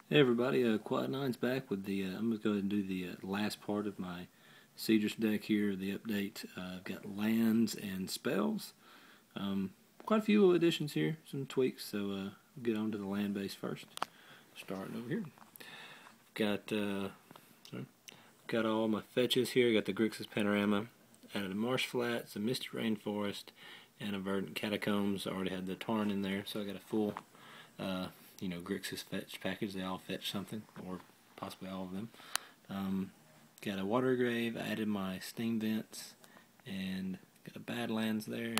Hey everybody, QUAD9s back with the, I'm going to go ahead and do the last part of my Sedris deck here, the update. I've got lands and spells. Quite a few little additions here, some tweaks, so we'll get on to the land base first. Starting over here. Got all my fetches here. Got the Grixis Panorama, added a Marsh Flats, a Misty Rainforest, and a Verdant Catacombs. I already had the Tarn in there, so I got a full Grixis fetch package. They all fetch something, or possibly all of them. Got a Water Grave, I added my Steam Vents, and got a Badlands there.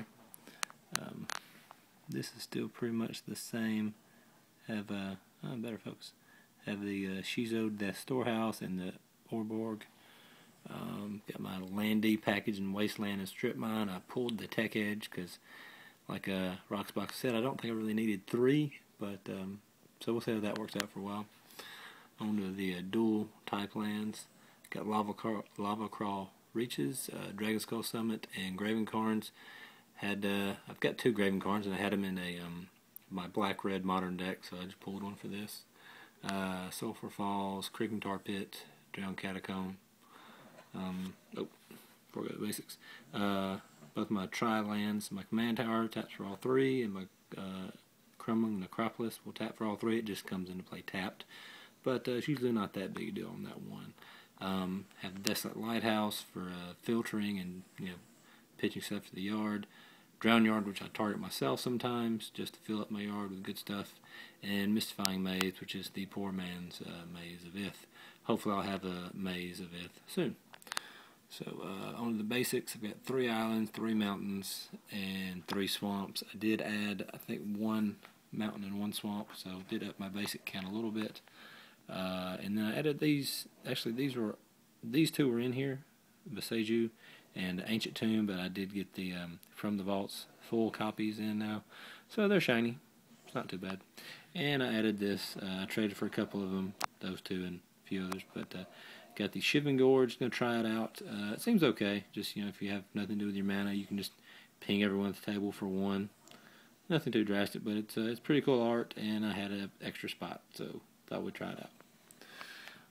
This is still pretty much the same. Have better focus. Have the Shizo Death Storehouse and the Orborg. Got my Landy package and Wasteland and Strip Mine. I pulled the Tech Edge because, like Roxbox said, I don't think I really needed 3, but so we'll see how that works out for a while. On to the dual type lands. Got Lava Crawl Reaches, Dragon Skull Summit, and Graven Karns. I've got 2 Graven Karns, and I had them in my black-red modern deck, so I just pulled one for this. Sulphur Falls, Creeping Tar Pit, Drowned Catacomb. Forgot the basics. Both my tri-lands, my Command Tower taps for all 3, and my Crumbling Necropolis will tap for all 3. It just comes into play tapped, but it's usually not that big a deal on that one. Have the Desolate Lighthouse for filtering and pitching stuff to the yard. Drown Yard, which I target myself sometimes just to fill up my yard with good stuff, and Mystifying Maze, which is the poor man's Maze of Ith. Hopefully I'll have a Maze of Ith soon. So on to the basics. I've got 3 islands, 3 mountains, and 3 swamps. I did add, I think, 1 mountain and 1 swamp, so did up my basic count a little bit. And then I added these. Actually, these 2 were in here, Viseju and Ancient Tomb, but I did get the From the Vaults full copies in now, so they're shiny. It's not too bad. And I added this. I traded for a couple of them, those 2 and a few others, but got the Shiving Gorge. Gonna try it out. It seems okay. Just if you have nothing to do with your mana, you can just ping everyone at the table for 1. Nothing too drastic, but it's pretty cool art, and I had an extra spot, so thought we'd try it out.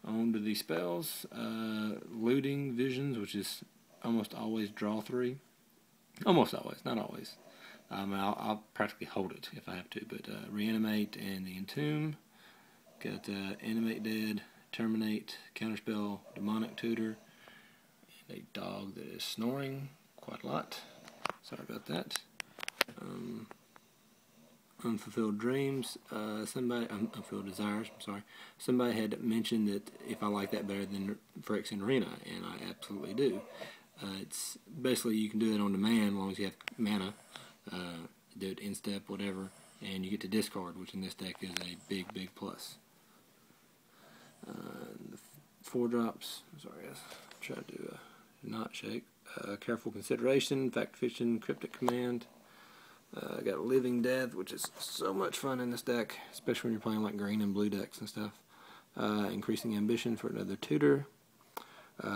On to the spells. Looting Visions, which is almost always draw 3. Almost always, not always. I'll practically hold it if I have to, but Reanimate and the Entomb. Got Animate Dead, Terminate, Counterspell, Demonic Tutor, and a dog that is snoring quite a lot. Sorry about that. Unfulfilled Dreams, Unfulfilled Desires, I'm sorry. Somebody had mentioned that if I like that better than Phyrexian Arena, and I absolutely do. It's basically, you can do it on demand as long as you have mana. Do it in step, whatever, and you get to discard, which in this deck is a big, big plus. The 4 drops, sorry guys, try to not shake. Careful Consideration, Fact Fiction, Cryptic Command. I got Living Death, which is so much fun in this deck, especially when you're playing like green and blue decks and stuff. Increasing Ambition for another tutor.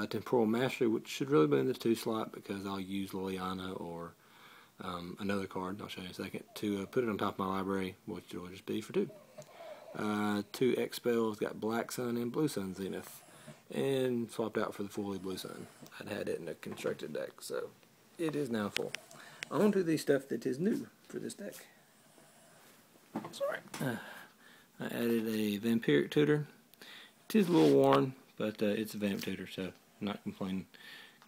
Temporal Mastery, which should really be in the 2 slot because I'll use Liliana or another card, I'll show you in a second, to put it on top of my library, which will just be for 2. 2 X spells, got Black Sun and Blue Sun Zenith, and swapped out for the fully Blue Sun. I'd had it in a constructed deck, so it is now full. On to the stuff that is new for this deck. Sorry. I added a Vampiric Tutor. It is a little worn, but it's a Vamp Tutor, so I'm not complaining.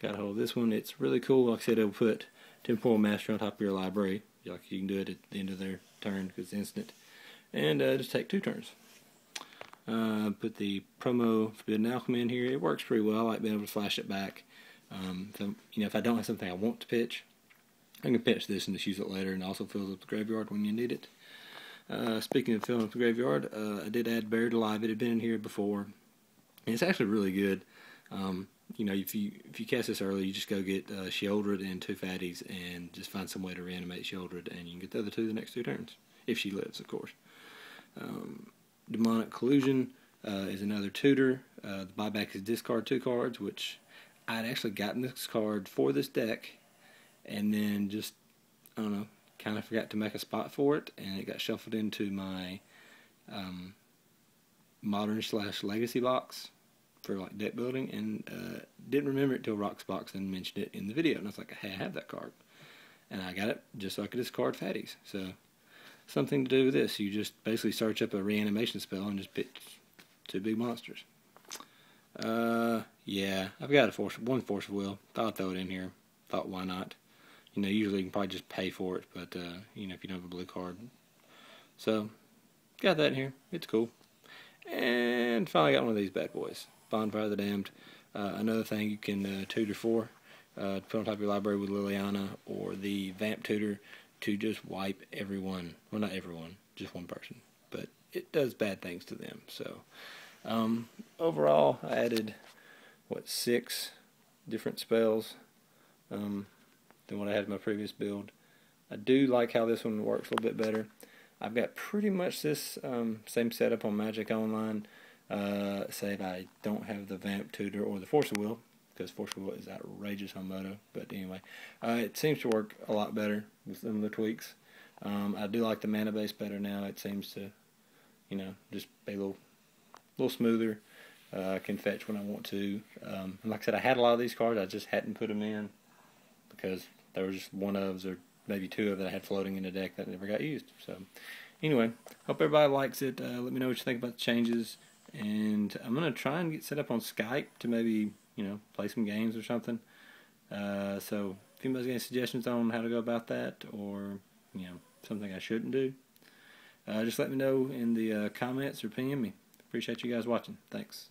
Got a hold of this one. It's really cool. Like I said, it'll put Temporal Mastery on top of your library. Like you can do it at the end of their turn because it's instant. And just take 2 turns. Put the promo Forbidden Alchemy in here. It works pretty well. I like being able to flash it back. If I don't have something I want to pitch, I can pitch this and just use it later, and also fills up the graveyard when you need it. Speaking of filling up the graveyard, I did add Buried Alive. It had been in here before, and it's actually really good. If you cast this early, you just go get Sheoldred and 2 fatties, and just find some way to reanimate Sheoldred, and you can get the other 2 the next 2 turns, if she lives, of course. Demonic Collusion is another tutor. The buyback is discard 2 cards, which I'd actually gotten this card for this deck, and then just, I don't know, kind of forgot to make a spot for it, and it got shuffled into my Modern/Legacy box for like deck building, and didn't remember it till Roxbox and mentioned it in the video, and I was like, hey, I have that card, and I got it just so I could discard fatties. So something to do with this. You just basically search up a reanimation spell and just pick 2 big monsters. Yeah, I've got one Force of Will. Thought I'd throw it in here. Thought, why not? You know, usually you can probably just pay for it, but you know, if you don't have a blue card. So got that in here. It's cool. And finally got one of these bad boys. Bonfire of the Damned. Another thing you can tutor for. Put on top of your library with Liliana or the Vamp Tutor to just wipe everyone. Well, not everyone, just one person. But it does bad things to them. So overall, I added, 6 different spells than what I had in my previous build. I do like how this one works a little bit better. I've got pretty much this same setup on Magic Online, save I don't have the Vamp Tutor or the Force of Will, because Force of Will is outrageous on Moto. But anyway, it seems to work a lot better with some of the tweaks. I do like the mana base better now. It seems to, you know, just be a little smoother. I can fetch when I want to. And like I said, I had a lot of these cards. I just hadn't put them in because there was just one of, or maybe 2 of that I had floating in the deck that never got used. So anyway, hope everybody likes it. Let me know what you think about the changes. And I'm going to try and get set up on Skype to maybe, you know, play some games or something. So if anybody's got any suggestions on how to go about that, or, you know, something I shouldn't do, just let me know in the comments or PM me. Appreciate you guys watching. Thanks.